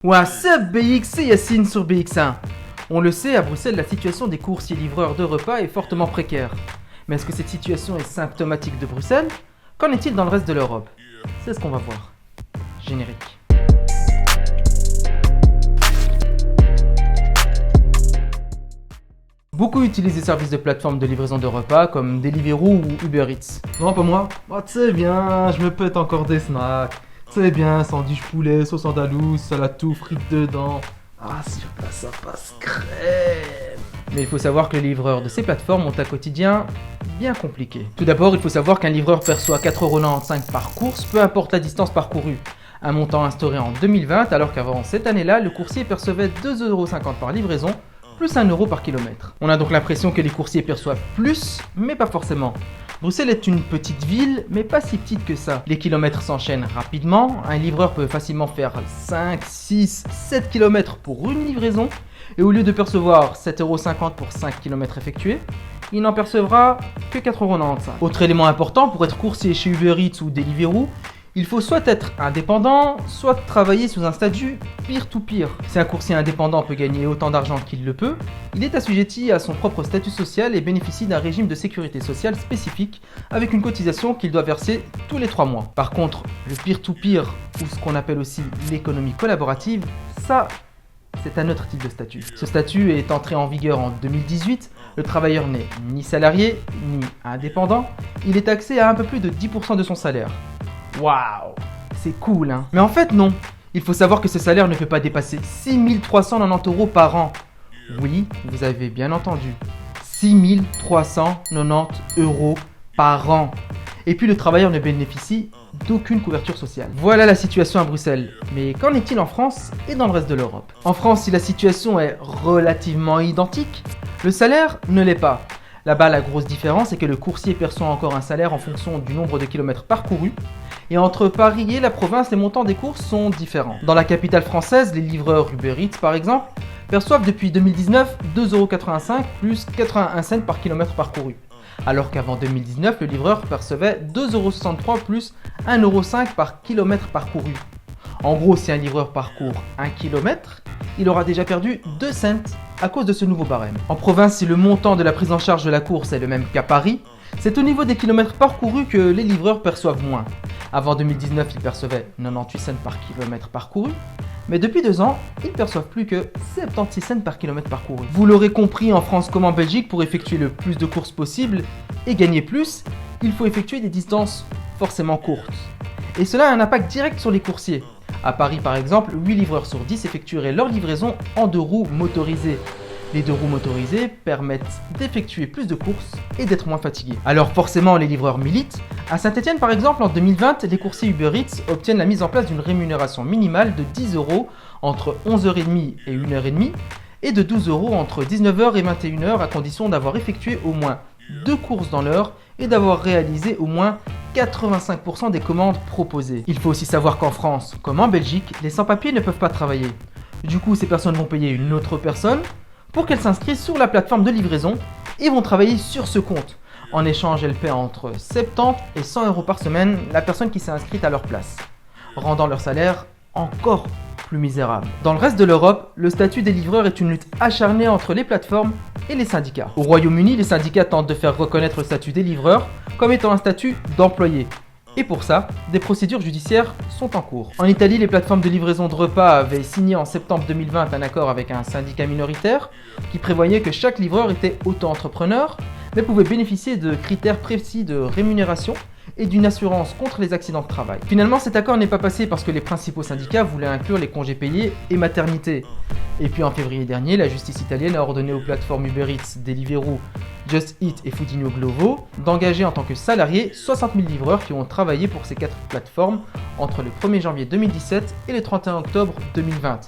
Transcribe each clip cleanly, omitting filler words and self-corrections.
What's up BX, c'est Yacine sur BX1. On le sait, à Bruxelles, la situation des coursiers-livreurs de repas est fortement précaire. Mais est-ce que cette situation est symptomatique de Bruxelles? Qu'en est-il dans le reste de l'Europe? C'est ce qu'on va voir. Générique. Beaucoup utilisent des services de plateforme de livraison de repas comme Deliveroo ou Uber Eats. Non, pas moi. Oh, tu sais bien, je me pète encore des snacks. C'est bien, sandwich poulet, sauce andalouse, salade tout, frites dedans. Ah, sur place, ça passe crème. Mais il faut savoir que les livreurs de ces plateformes ont un quotidien bien compliqué. Tout d'abord, il faut savoir qu'un livreur perçoit 4,95€ par course, peu importe la distance parcourue. Un montant instauré en 2020, alors qu'avant cette année-là, le coursier percevait 2,50€ par livraison, plus 1€ par kilomètre. On a donc l'impression que les coursiers perçoivent plus, mais pas forcément. Bruxelles est une petite ville, mais pas si petite que ça. Les kilomètres s'enchaînent rapidement, un livreur peut facilement faire 5, 6, 7 km pour une livraison, et au lieu de percevoir 7,50€ pour 5 km effectués, il n'en percevra que 4,95€. Autre élément important, pour être coursier chez Uber Eats ou Deliveroo, il faut soit être indépendant, soit travailler sous un statut peer-to-peer. Si un coursier indépendant peut gagner autant d'argent qu'il le peut, il est assujetti à son propre statut social et bénéficie d'un régime de sécurité sociale spécifique avec une cotisation qu'il doit verser tous les 3 mois. Par contre, le peer-to-peer, ou ce qu'on appelle aussi l'économie collaborative, ça, c'est un autre type de statut. Ce statut est entré en vigueur en 2018. Le travailleur n'est ni salarié, ni indépendant. Il est taxé à un peu plus de 10% de son salaire. Waouh, c'est cool hein. Mais en fait non, il faut savoir que ce salaire ne peut pas dépasser 6 390€ par an. Oui, vous avez bien entendu, 6 390€ par an. Et puis le travailleur ne bénéficie d'aucune couverture sociale. Voilà la situation à Bruxelles. Mais qu'en est-il en France et dans le reste de l'Europe? En France, si la situation est relativement identique, le salaire ne l'est pas. Là-bas, la grosse différence est que le coursier perçoit encore un salaire en fonction du nombre de kilomètres parcourus. Et entre Paris et la province, les montants des courses sont différents. Dans la capitale française, les livreurs Uber Eats par exemple, perçoivent depuis 2019 2,85€ plus 81 cents par kilomètre parcouru. Alors qu'avant 2019, le livreur percevait 2,63€ plus 1,05€ par kilomètre parcouru. En gros, si un livreur parcourt 1 km, il aura déjà perdu 2 cents à cause de ce nouveau barème. En province, si le montant de la prise en charge de la course est le même qu'à Paris, c'est au niveau des kilomètres parcourus que les livreurs perçoivent moins. Avant 2019, ils percevaient 98 cents par kilomètre parcouru, mais depuis 2 ans, ils ne perçoivent plus que 76 cents par kilomètre parcouru. Vous l'aurez compris, en France comme en Belgique, pour effectuer le plus de courses possible et gagner plus, il faut effectuer des distances forcément courtes. Et cela a un impact direct sur les coursiers. À Paris par exemple, 8 livreurs sur 10 effectueraient leur livraison en 2 roues motorisées. Les 2 roues motorisées permettent d'effectuer plus de courses et d'être moins fatigués. Alors forcément les livreurs militent. À Saint-Etienne par exemple, en 2020, les coursiers Uber Eats obtiennent la mise en place d'une rémunération minimale de 10€ entre 11h30 et 1h30 et de 12€ entre 19h et 21h à condition d'avoir effectué au moins 2 courses dans l'heure et d'avoir réalisé au moins 85% des commandes proposées. Il faut aussi savoir qu'en France, comme en Belgique, les sans-papiers ne peuvent pas travailler. Du coup, ces personnes vont payer une autre personne pour qu'elle s'inscrive sur la plateforme de livraison et vont travailler sur ce compte. En échange, elles paient entre 70 et 100€ par semaine la personne qui s'est inscrite à leur place, rendant leur salaire encore plus misérable. Dans le reste de l'Europe, le statut des livreurs est une lutte acharnée entre les plateformes et les syndicats. Au Royaume-Uni, les syndicats tentent de faire reconnaître le statut des livreurs comme étant un statut d'employé. Et pour ça, des procédures judiciaires sont en cours. En Italie, les plateformes de livraison de repas avaient signé en septembre 2020 un accord avec un syndicat minoritaire qui prévoyait que chaque livreur était auto-entrepreneur, mais pouvait bénéficier de critères précis de rémunération et d'une assurance contre les accidents de travail. Finalement, cet accord n'est pas passé parce que les principaux syndicats voulaient inclure les congés payés et maternité. Et puis en février dernier, la justice italienne a ordonné aux plateformes Uber Eats, Deliveroo, Just Eat et Foodino Glovo d'engager en tant que salariés 60 000 livreurs qui ont travaillé pour ces 4 plateformes entre le 1er janvier 2017 et le 31 octobre 2020.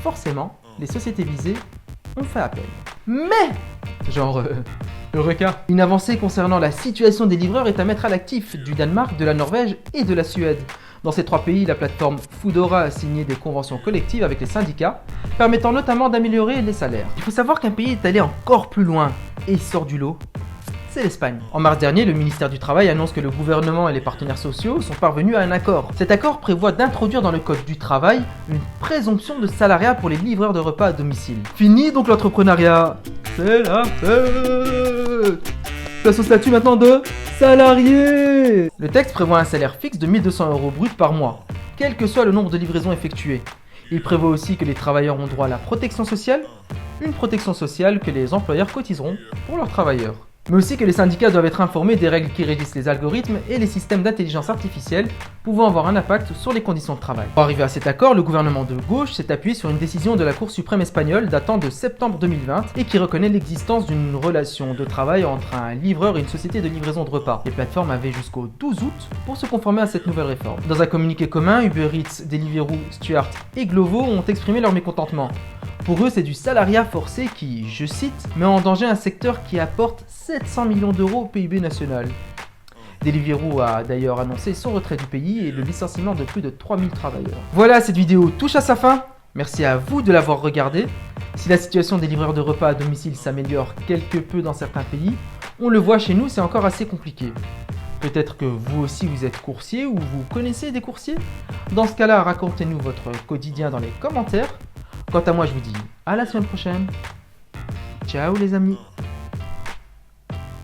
Forcément, les sociétés visées ont fait appel. Mais, Eureka. Une avancée concernant la situation des livreurs est à mettre à l'actif du Danemark, de la Norvège et de la Suède. Dans ces 3 pays, la plateforme Foodora a signé des conventions collectives avec les syndicats, permettant notamment d'améliorer les salaires. Il faut savoir qu'un pays est allé encore plus loin et sort du lot, c'est l'Espagne. En mars dernier, le ministère du Travail annonce que le gouvernement et les partenaires sociaux sont parvenus à un accord. Cet accord prévoit d'introduire dans le code du travail une présomption de salariat pour les livreurs de repas à domicile. Fini donc l'entrepreneuriat, c'est la fête. Place au statut maintenant de salarié. Le texte prévoit un salaire fixe de 1200 € brut par mois, quel que soit le nombre de livraisons effectuées. Il prévoit aussi que les travailleurs ont droit à la protection sociale, une protection sociale que les employeurs cotiseront pour leurs travailleurs. Mais aussi que les syndicats doivent être informés des règles qui régissent les algorithmes et les systèmes d'intelligence artificielle pouvant avoir un impact sur les conditions de travail. Pour arriver à cet accord, le gouvernement de gauche s'est appuyé sur une décision de la Cour suprême espagnole datant de septembre 2020 et qui reconnaît l'existence d'une relation de travail entre un livreur et une société de livraison de repas. Les plateformes avaient jusqu'au 12 août pour se conformer à cette nouvelle réforme. Dans un communiqué commun, Uber Eats, Deliveroo, Stuart et Glovo ont exprimé leur mécontentement. Pour eux, c'est du salariat forcé qui, je cite, met en danger un secteur qui apporte 700 millions d'euros au PIB national. Deliveroo a d'ailleurs annoncé son retrait du pays et le licenciement de plus de 3000 travailleurs. Voilà, cette vidéo touche à sa fin. Merci à vous de l'avoir regardée. Si la situation des livreurs de repas à domicile s'améliore quelque peu dans certains pays, on le voit chez nous, c'est encore assez compliqué. Peut-être que vous aussi vous êtes coursier ou vous connaissez des coursiers. Dans ce cas-là, racontez-nous votre quotidien dans les commentaires. Quant à moi, je vous dis à la semaine prochaine. Ciao les amis.